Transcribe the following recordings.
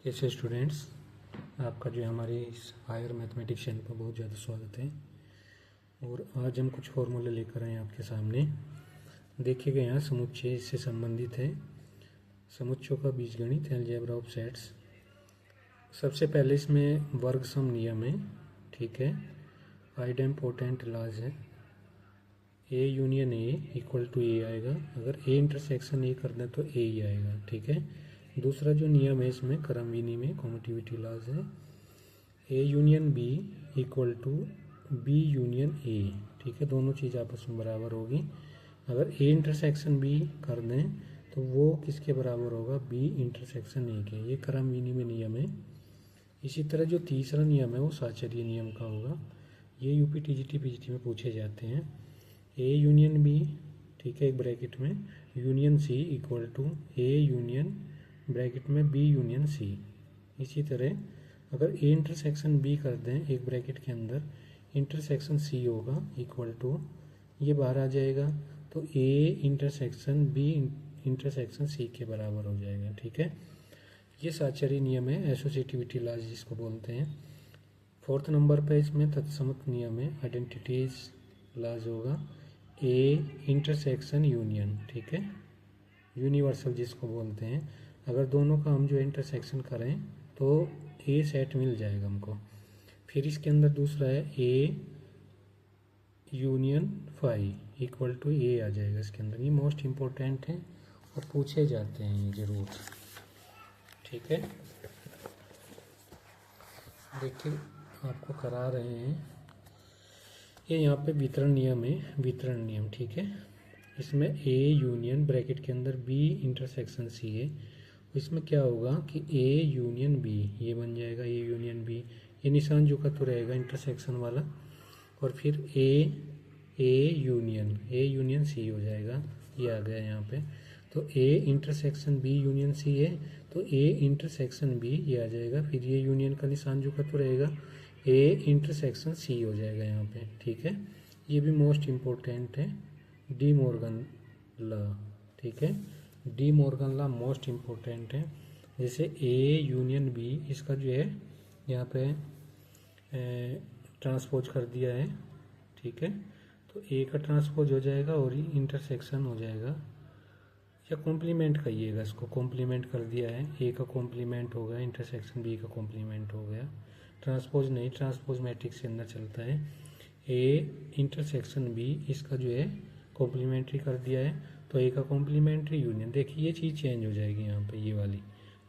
कैसे स्टूडेंट्स, आपका जो है हमारे इस हायर मैथमेटिक्स चैनल पर बहुत ज़्यादा स्वागत है। और आज हम कुछ फॉर्मूले लेकर आए हैं आपके सामने। देखिए गए यहाँ समुच्चय इससे संबंधित है। समुच्चयों का बीजगणित, अलजेब्रा ऑफ सेट्स। सबसे पहले इसमें वर्ग सम नियम है, ठीक है। आइडेम्पोर्टेंट लॉज है। A union A equal to A आएगा। अगर ए इंटरसेक्शन ए कर दें तो ए ही आएगा, ठीक है। दूसरा जो नियम है इसमें क्रमविधि में कम्यूटेटिविटी लॉज है। A union B equal to B union A, ठीक है। दोनों चीज़ आपस में बराबर होगी। अगर ए इंटरसेक्शन बी कर दें तो वो किसके बराबर होगा? बी इंटरसेक्शन ए के। ये क्रमविधि में नियम है। इसी तरह जो तीसरा नियम है वो साहचर्य नियम का होगा। ये यूपी टीजीटी पीजीटी में पूछे जाते हैं। ए यूनियन बी, ठीक है, एक ब्रैकेट में union C equal to A union bracket में बी यूनियन सी। इसी तरह अगर ए इंटरसेक्शन बी कर दें एक ब्रैकेट के अंदर, इंटरसेक्शन सी होगा इक्वल टू, ये बाहर आ जाएगा तो A intersection B intersection C के बराबर हो जाएगा, ठीक है। ये साहचर्य नियम है, एसोसिएटिविटी लॉज जिसको बोलते हैं। फोर्थ नंबर पे इसमें तत्समक नियम है, आइडेंटिटीज लॉज होगा। ए इंटरसेक्शन यूनियन, ठीक है, यूनिवर्सल जिसको बोलते हैं। अगर दोनों का हम जो इंटरसेक्शन करें तो ए सेट मिल जाएगा हमको। फिर इसके अंदर दूसरा है A union phi equal to A आ जाएगा इसके अंदर। ये मोस्ट इम्पोर्टेंट है और पूछे जाते हैं ये जरूर, ठीक है। देखिए आपको करा रहे हैं, ये यहाँ पे वितरण नियम है, वितरण नियम, ठीक है। इसमें ए यूनियन ब्रैकेट के अंदर बी इंटरसेक्शन सी है। इसमें क्या होगा कि ए यूनियन बी, ये बन जाएगा ए यूनियन बी। ये निशान जो का तो रहेगा इंटरसेक्शन वाला। और फिर ए यूनियन सी हो जाएगा, ये आ गया यहाँ पे। तो A intersection B union C है तो ए इंटरसेक्शन बी ये आ जाएगा। फिर ये यूनियन का निशान जो का तो रहेगा, ए इंटरसेक्शन सी हो जाएगा यहाँ पे, ठीक है। ये भी मोस्ट इम्पोर्टेंट है, डी मॉर्गन लॉ, ठीक है। De Morgan law most important है। जैसे ए यूनियन बी, इसका जो है यहाँ पे ट्रांसपोज कर दिया है, ठीक है। तो ए का ट्रांसपोज हो जाएगा और ये इंटरसेक्शन हो जाएगा, या कॉम्प्लीमेंट कहिएगा इसको, कॉम्प्लीमेंट कर दिया है। ए का कॉम्प्लीमेंट हो गया, इंटरसेक्शन बी का कॉम्प्लीमेंट हो गया। ट्रांसपोज नहीं, ट्रांसपोज मैट्रिक्स के अंदर चलता है। ए इंटरसेक्शन बी, इसका जो है कॉम्प्लीमेंट्री कर दिया है तो ए का कॉम्प्लीमेंट्री यूनियन। देखिए ये चीज़ चेंज हो जाएगी यहाँ पे, ये वाली।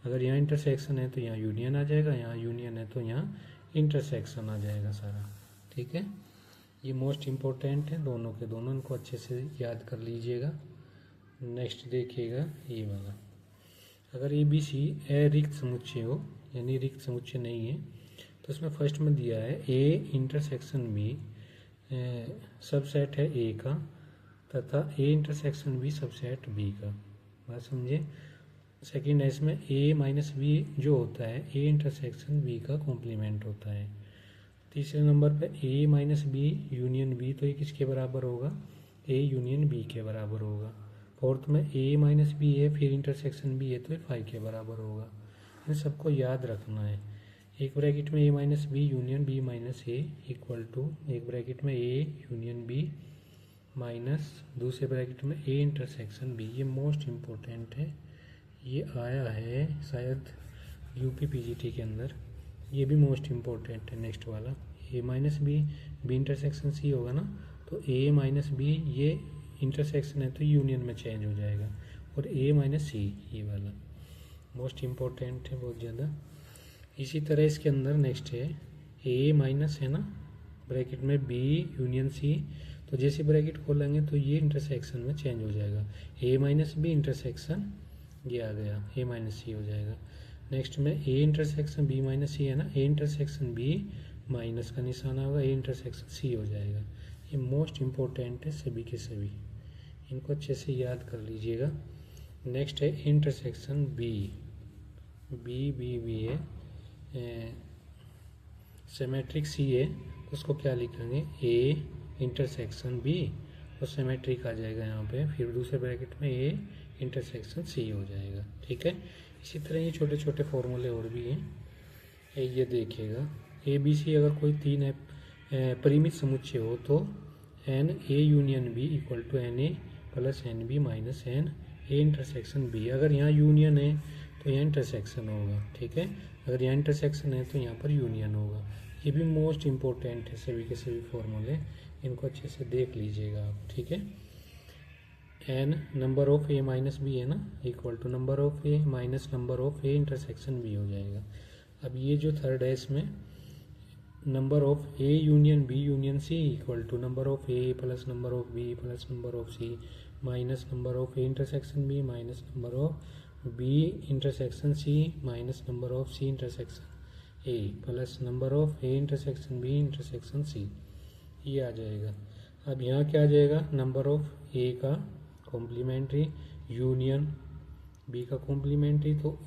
अगर यहाँ इंटरसेक्शन है तो यहाँ यूनियन आ जाएगा, यहाँ यूनियन है तो यहाँ इंटरसेक्शन आ जाएगा सारा, ठीक है। ये मोस्ट इम्पोर्टेंट है, दोनों के दोनों, इनको अच्छे से याद कर लीजिएगा। नेक्स्ट देखिएगा ये वाला। अगर ए बी सी अरिक्त समुच्चय हो, यानी रिक्त समुच्चय नहीं है, तो इसमें फर्स्ट में दिया है ए इंटरसेक्शन बी सबसेट है ए का, तथा A intersection B subset B का। बात समझे। सेकेंड है इसमें ए माइनस बी जो होता है ए इंटरसेक्शन बी का कॉम्प्लीमेंट होता है। तीसरे नंबर पे ए माइनस बी यूनियन बी, तो ये किसके बराबर होगा? ए यूनियन बी के बराबर होगा। फोर्थ में ए माइनस बी है फिर इंटरसेक्शन बी है तो ये फाई के बराबर होगा। इन सबको याद रखना है। एक ब्रैकेट में A minus B union B minus A equal to एक ब्रैकेट में ए यूनियन बी माइनस दूसरे ब्रैकेट में ए इंटरसेक्शन बी। ये मोस्ट इम्पोर्टेंट है, ये आया है शायद यूपी पीजीटी के अंदर। ये भी मोस्ट इम्पोर्टेंट है नेक्स्ट वाला। A minus B, B intersection C होगा ना, तो ए माइनस बी ये इंटरसेक्शन है तो यूनियन में चेंज हो जाएगा। और ए माइनस सी, ये वाला मोस्ट इम्पोर्टेंट है बहुत ज़्यादा। इसी तरह इसके अंदर नेक्स्ट है ए माइनस है ना ब्रैकेट में बी यूनियन सी, तो जैसे ब्रैकेट खोलेंगे तो ये इंटरसेक्शन में चेंज हो जाएगा। ए माइनस बी इंटरसेक्शन ये आ गया, ए माइनस सी हो जाएगा। नेक्स्ट में ए इंटरसेक्शन बी माइनस सी है ना, ए इंटरसेक्शन बी माइनस का निशान होगा, ए इंटरसेक्शन सी हो जाएगा। ये मोस्ट इम्पोर्टेंट है सभी के सभी, इनको अच्छे से याद कर लीजिएगा। नेक्स्ट है intersection B, B B B है, सिमेट्रिक सी है, उसको क्या लिखेंगे? ए इंटरसेक्शन बी, और सिमेट्रिक आ जाएगा यहाँ पे। फिर दूसरे ब्रैकेट में ए इंटरसेक्शन सी हो जाएगा। ठीक है, इसी तरह ये छोटे छोटे फॉर्मूले और भी हैं। ये देखिएगा, ए बी सी अगर कोई तीन परिमित समुच्चय हो तो n A union B equal to n A plus n B minus n A intersection B. अगर यहाँ यूनियन है तो यहाँ इंटरसेक्शन होगा। ठीक है, अगर यहाँ इंटरसेक्शन है तो यहाँ पर यूनियन होगा। ये भी मोस्ट इम्पोर्टेंट है, सभी के सभी फॉर्मूले, इनको अच्छे से देख लीजिएगा आप। ठीक है, n number of A minus B है ना, equal to number of A minus number of A intersection B हो जाएगा। अब ये जो थर्ड है इसमें number of A union B union C equal to number of A plus number of B plus number of C minus number of A intersection B minus number of B intersection C minus number of C intersection A plus number of A intersection B intersection C, ये आ जाएगा। अब यहाँ क्या आ जाएगा, number of A का complementary union B का कॉम्प्लीमेंट्री, तो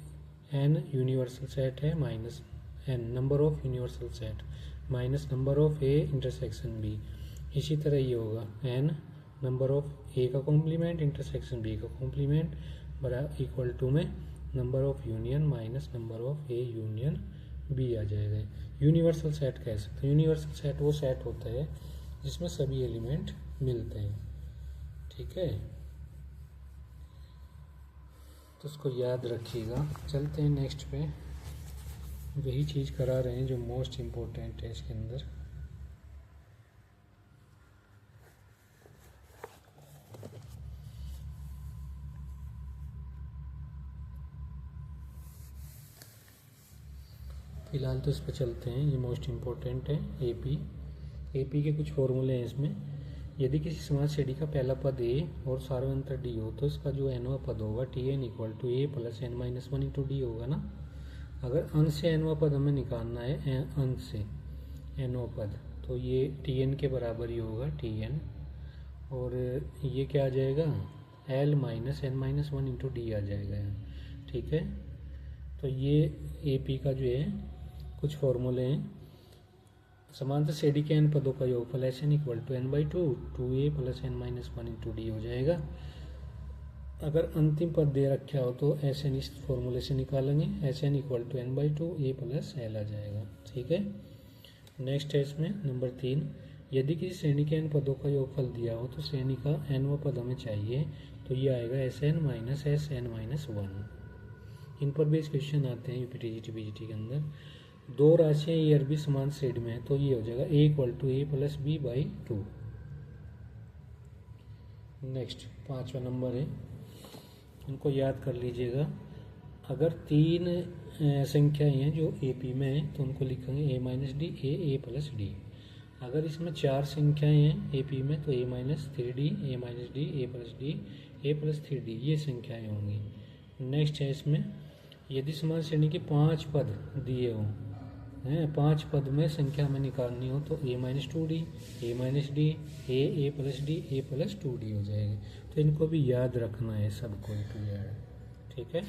एन यूनिवर्सल सेट है minus n number of universal set minus number of A intersection B. इसी तरह ये होगा एन नंबर ऑफ ए का कॉम्प्लीमेंट इंटरसेक्शन बी का कॉम्प्लीमेंट बराबर इक्वल टू में number of union minus number of A union B आ जाएगा। यूनिवर्सल सेट कह सकते हैं। यूनिवर्सल सेट वो सेट होता है जिसमें सभी एलिमेंट मिलते हैं। ठीक है, तो उसको याद रखिएगा। चलते हैं नेक्स्ट पे, वही चीज़ करा रहे हैं जो मोस्ट इम्पोर्टेंट है इसके अंदर। फिलहाल तो इस पर चलते हैं, ये मोस्ट इम्पोर्टेंट है। एपी के कुछ फॉर्मूले हैं इसमें। यदि किसी समाज श्रेणी का पहला पद ए और सार्वंतर डी हो तो इसका जो एनवा पद होगा T n equal to A plus n minus one into D होगा ना। अगर अंश से एनवा पद हमें निकालना है, अंश से एनवा पद, तो ये टी एन के बराबर ही होगा टी एन, और ये क्या आ जाएगा l minus n minus one into d आ जाएगा। ठीक है, तो ये ए पी का जो है कुछ फॉर्मूले हैं। समांतर श्रेणी के एन पदों का योगफल S n equal to n by two A plus n minus one into D हो जाएगा। अगर अंतिम पद दे रखा हो तो एस एन इस फॉर्मूले से निकालेंगे, S n equal to n by two A plus l आ जाएगा। ठीक है, नेक्स्ट है इसमें नंबर 3, यदि किसी श्रेणी के एन पदों का योगफल दिया हो तो श्रेणी का एनवा पद हमें चाहिए, तो ये आएगा S n minus S n minus one. इन पर भी क्वेश्चन आते हैं यूपीटीजीटी पीजीटी के अंदर। दो राशियाँ ए और बी समान श्रेणी में है तो ये हो जाएगा a equal to A plus b by two. Next 5वां नंबर है, उनको याद कर लीजिएगा। अगर तीन संख्याएं हैं जो ए पी में हैं तो उनको लिखेंगे a minus d a plus d. अगर इसमें 4 संख्याएं हैं ए पी में तो ए minus three d a minus d a plus d a plus three d, ये संख्याएं होंगी। नेक्स्ट है इसमें, यदि समान श्रेणी के 5 पद दिए हों हैं, 5 पद में संख्या हमें निकालनी हो तो ए minus two d a minus d a plus d a plus two d हो जाएगी। तो इनको भी याद रखना है सबको, ठीक है।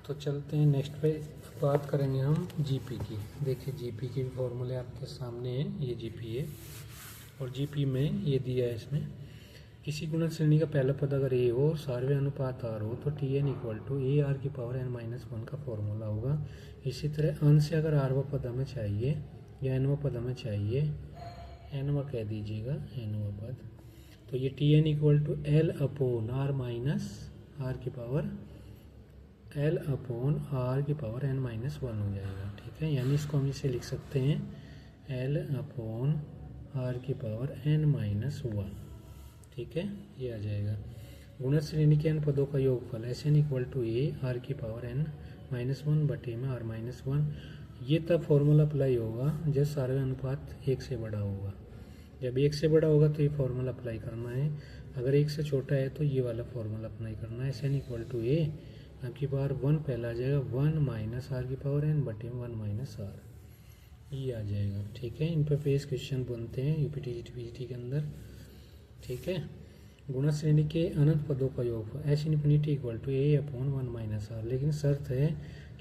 तो चलते हैं नेक्स्ट पे, बात करेंगे हम जीपी की। देखिए जीपी के भी फॉर्मूले आपके सामने हैं, ये जीपी है और जीपी में ये दिया है इसमें, किसी गुणन श्रेणी का पहला पद अगर ए हो सार्वय अनुपात आर हो तो T n equal to A R की पावर एन माइनस वन का फॉर्मूला होगा। इसी तरह अंश से अगर आरवा पद हमें चाहिए या एनवा पद हमें चाहिए, एनवा कह दीजिएगा एनवा पद, तो ये T n equal to L upon R minus R की पावर एल अपॉन आर की पावर एन माइनस वन हो जाएगा। ठीक है, यानी इसको हम इसे लिख सकते हैं एल अपॉन आर की पावर एन माइनस वन। ठीक है, ये आ जाएगा। गुणन श्रेणी के एन पदों का योगफल S n equal to A R की पावर एन माइनस वन बटे में आर माइनस वन। ये तब फॉर्मूला अप्लाई होगा जब सार्वय अनुपात 1 से बड़ा होगा। जब 1 से बड़ा होगा तो ये फॉर्मूला अप्लाई करना है, अगर 1 से छोटा है तो ये वाला फॉर्मूला अप्लाई करना है। एस एन इक्वल टू ए आपकी पावर 1 पहला आ जाएगा 1 माइनस आर की पावर एन बटे 1 माइनस आर, ये आ जाएगा। ठीक है, इन पर पेश क्वेश्चन बनते हैं यूपीटीजीटी पीजीटी के अंदर। ठीक है, गुणा श्रेणी के अनंत पदों का योगफल S infinity equal to A upon 1 minus R, लेकिन शर्त है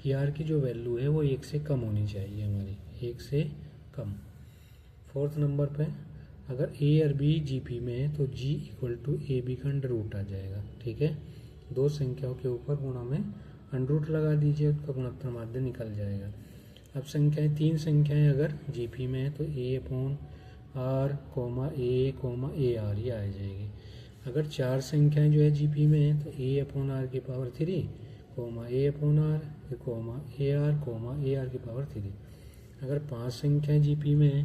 कि आर की जो वैल्यू है वो 1 से कम होनी चाहिए हमारी, 1 से कम। 4th नंबर पे अगर ए और बी जीपी में है तो जी इक्वल टू ए बी का अंडर रूट आ जाएगा। ठीक है, दो संख्याओं के ऊपर गुणा में अंडर रूट लगा दीजिए, उसका गुणोत्तर माध्य निकल जाएगा। अब संख्याएं, तीन संख्याएं अगर जीपी में है तो ए upon are comma A r ये आ जाएगी। अगर चार संख्याएं जो है जीपी में है तो ए अपॉन आर की power 3 comma A upon are comma A R की पावर 3। अगर पांच संख्याएं जीपी में है,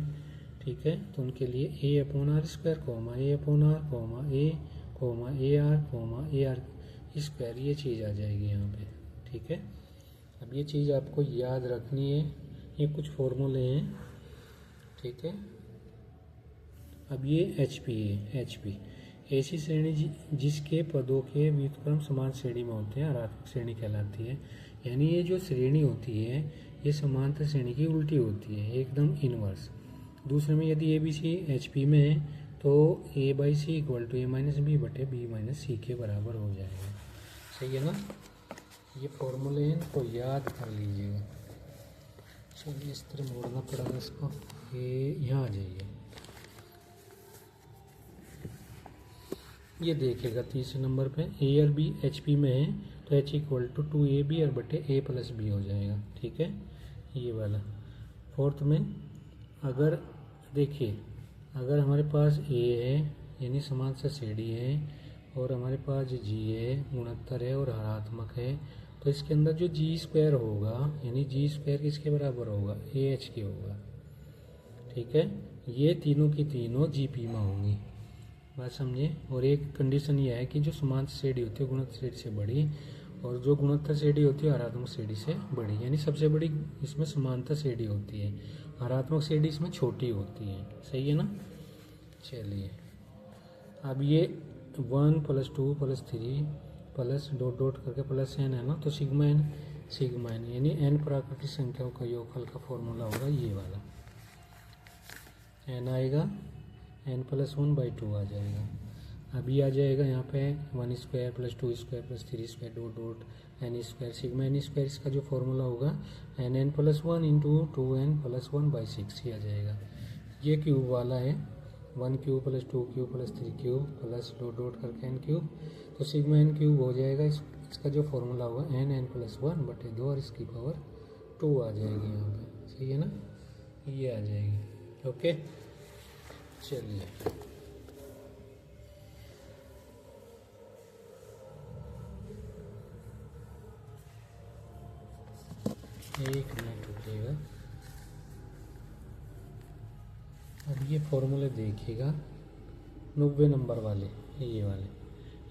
ठीक है, तो उनके लिए a upon r square comma A upon are comma A r square ये चीज़ आ जाएगी यहाँ पे। ठीक है, अब ये चीज़ आपको याद रखनी है, ये कुछ फॉर्मूले हैं। ठीक है, अब ये एच पी ऐसी श्रेणी जिसके पदों के व्युत्क्रम समान श्रेणी में होते हैं हरात्मक श्रेणी कहलाती है। यानी ये जो श्रेणी होती है ये समांतर श्रेणी की उल्टी होती है, एकदम इनवर्स। दूसरे में यदि a b c H P में है तो a by c equal to a minus b बटे बी माइनस सी के बराबर हो जाएगा। सही है ना, ये फॉर्मूले हैं तो याद कर लीजिएगा। चलिए इस तरह मोड़ना पड़ेगा इसको, ये यहाँ आ जाइए। ये देखिएगा तीसरे नंबर पे ए और बी एच पी में है तो एच इक्वल टू 2ab और बटे ए प्लस बी हो जाएगा। ठीक है, ये वाला। फोर्थ में अगर देखिए, अगर हमारे पास ए है यानी समांतर श्रेणी है और हमारे पास जी है, गुणोत्तर है और हरात्मक है, तो इसके अंदर जो जी स्क्वायर होगा यानी जी स्क्वायर किसके बराबर होगा, ए एच के होगा। ठीक है, ये तीनों की तीनों जीपी में होंगी, बात समझे। और एक कंडीशन ये है कि जो समांतर श्रेणी होती है गुणोत्तर श्रेणी से बड़ी और जो गुणोत्तर श्रेणी होती है हरात्मक श्रेणी से बड़ी, यानी सबसे बड़ी इसमें समांतर श्रेणी होती है, हरात्मक श्रेणी इसमें छोटी होती है। सही है ना। चलिए अब ये 1 + 2 + 3 प्लस डॉट डॉट करके प्लस n है ना, तो सिग्मा n यानी n प्राकृतिक संख्याओं का योगफल का फॉर्मूला होगा ये वाला। n आएगा n+1/2 आ जाएगा। अभी आ जाएगा यहाँ पे 1² + 2² + 3² dot dot n² sigma n² इसका जो फॉर्मूला होगा n+1 × 2n + 1/6 ही आ जाएगा। ये क्यूब वाला है 1³ + 2³ + 3³ प्लस डॉट डॉट करके n³, तो सिग्मा n³ हो जाएगा। इसका जो फॉर्मूला होगा n(n+1/2) और इसकी पावर 2 आ जाएगी यहाँ पे। सही है ना, ये आ जाएगी। ओके, चलिए एक मिनट रुकिएगा। अब ये फॉर्मूले देखिएगा 90 नंबर वाले, ये वाले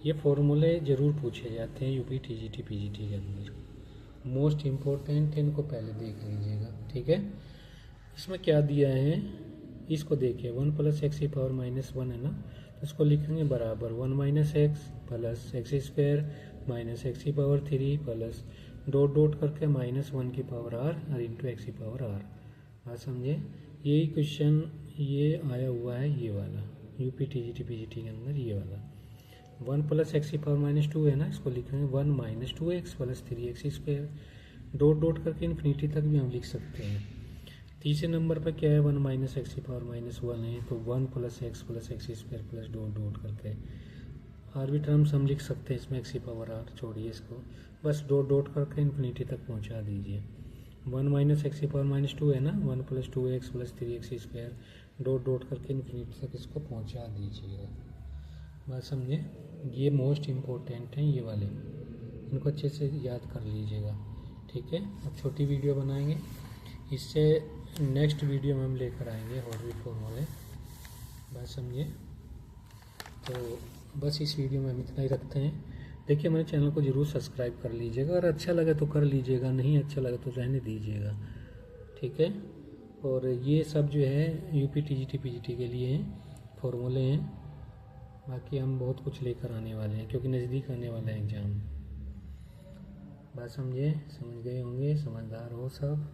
ये फॉर्मूले ज़रूर पूछे जाते हैं यूपी टीजीटी पीजीटी के अंदर, मोस्ट इम्पोर्टेंट है, इनको पहले देख लीजिएगा। ठीक है, इसमें क्या दिया है इसको देखिए, 1 + x⁻−1 है ना, तो इसको लिखेंगे बराबर 1 - x plus x² -x⁻³ plus dot dot करके -1 की पावर r और इंटू x⁻r। बात समझे, यही क्वेश्चन ये आया हुआ है ये वाला यूपी टीजीटी पीजीटी के अंदर, ये वाला 1 + x⁻² है ना, इसको लिखेंगे 1 - 2x plus 3x² dot dot करके इन्फिनिटी तक भी हम लिख सकते हैं। तीसरे नंबर पर क्या है 1 - x⁻−1 है, तो 1 + x plus x² plus dot dot करके आर भी टर्म्स हम लिख सकते हैं इसमें, x⁻r छोड़िए इसको, बस डॉट डॉट करके इन्फिनिटी तक पहुंचा दीजिए। 1 - x⁻² है ना, 1 + 2x plus 3x² dot dot करके इन्फिनिटी तक इसको पहुंचा दीजिएगा। बात समझे, ये मोस्ट इम्पोर्टेंट हैं ये वाले, इनको अच्छे से याद कर लीजिएगा। ठीक है, अब छोटी वीडियो बनाएंगे, इससे नेक्स्ट वीडियो में हम लेकर आएंगे और भी फॉर्मूले। बात समझिए, तो बस इस वीडियो में हम इतना ही रखते हैं। देखिए मेरे चैनल को ज़रूर सब्सक्राइब कर लीजिएगा, अगर अच्छा लगे तो कर लीजिएगा, नहीं अच्छा लगे तो रहने दीजिएगा। ठीक है, और ये सब जो है यूपी टीजीटी पीजीटी के लिए हैं, फॉर्मूले हैं। बाकी हम बहुत कुछ लेकर आने वाले हैं क्योंकि नज़दीक आने वाला है एग्ज़ाम। बात समझे, समझ गए होंगे, समझदार हो सब।